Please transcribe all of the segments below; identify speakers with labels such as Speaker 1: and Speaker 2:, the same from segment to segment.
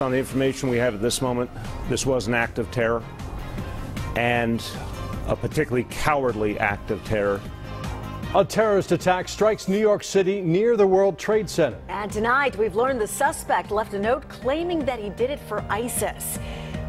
Speaker 1: On the information we have at this moment, this was an act of terror, and a particularly cowardly act of terror.
Speaker 2: A terrorist attack strikes New York City near the World Trade Center.
Speaker 3: And tonight, we've learned the suspect left a note claiming that he did it for ISIS.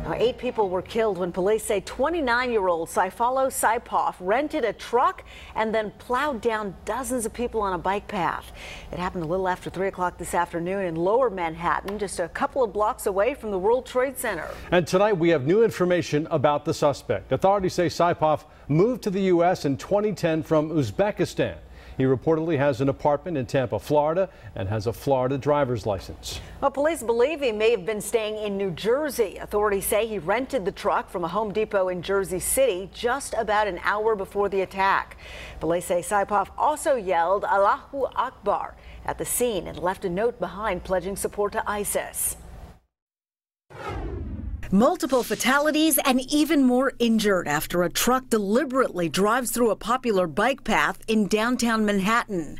Speaker 3: Now, 8 people were killed when police say 29-year-old Saifullah Saipov rented a truck and then plowed down dozens of people on a bike path. It happened a little after 3 o'clock this afternoon in Lower Manhattan, just a couple of blocks away from the World Trade Center.
Speaker 2: And tonight we have new information about the suspect. Authorities say Saipov moved to the U.S. in 2010 from Uzbekistan. He reportedly has an apartment in Tampa, Florida, and has a Florida driver's license.
Speaker 3: Well, police believe he may have been staying in New Jersey. Authorities say he rented the truck from a Home Depot in Jersey City just about an hour before the attack. Police say Saipov also yelled Allahu Akbar at the scene and left a note behind pledging support to ISIS. Multiple fatalities and even more injured after a truck deliberately drives through a popular bike path in downtown Manhattan.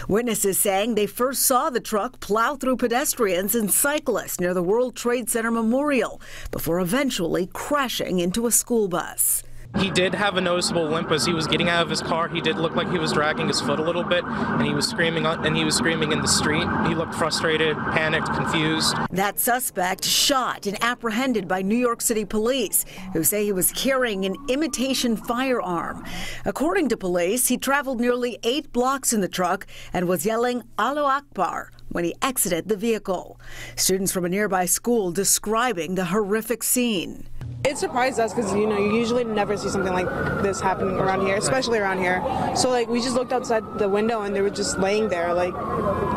Speaker 3: Witnesses saying they first saw the truck plow through pedestrians and cyclists near the World Trade Center Memorial before eventually crashing into a school bus.
Speaker 4: He did have a noticeable limp as he was getting out of his car. He did look like he was dragging his foot a little bit, and he was screaming in the street. He looked frustrated, panicked, confused.
Speaker 3: That suspect shot and apprehended by New York City police, who say he was carrying an imitation firearm. According to police, he traveled nearly 8 blocks in the truck and was yelling Allahu Akbar when he exited the vehicle. Students from a nearby school describing the horrific scene.
Speaker 5: It surprised us because, you usually never see something like this happening around here, especially around here. So, we just looked outside the window and they were just laying there,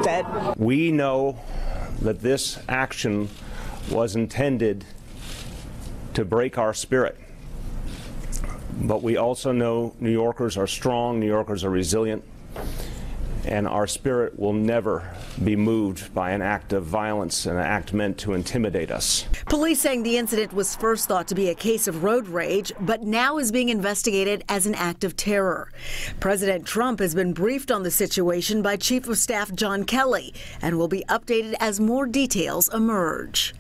Speaker 5: dead.
Speaker 1: We know that this action was intended to break our spirit. But we also know New Yorkers are strong, New Yorkers are resilient, and our spirit will never be moved by an act of violence, an act meant to intimidate us.
Speaker 3: Police saying the incident was first thought to be a case of road rage, but now is being investigated as an act of terror. President Trump has been briefed on the situation by Chief of Staff John Kelly and will be updated as more details emerge.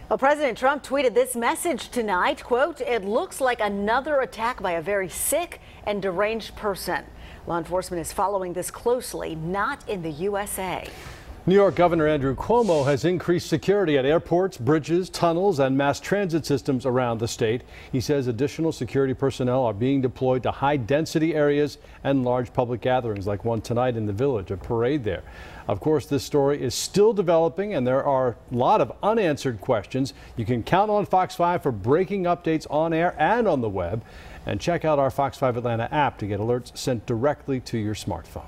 Speaker 3: Well, President Trump tweeted this message tonight, quote, "It looks like another attack by a very sick and deranged person. Law enforcement is following this closely, not in the USA."
Speaker 2: New York Governor Andrew Cuomo has increased security at airports, bridges, tunnels, and mass transit systems around the state. He says additional security personnel are being deployed to high-density areas and large public gatherings like one tonight in the Village, a parade there. Of course, this story is still developing, and there are a lot of unanswered questions. You can count on Fox 5 for breaking updates on air and on the web. And check out our Fox 5 Atlanta app to get alerts sent directly to your smartphone.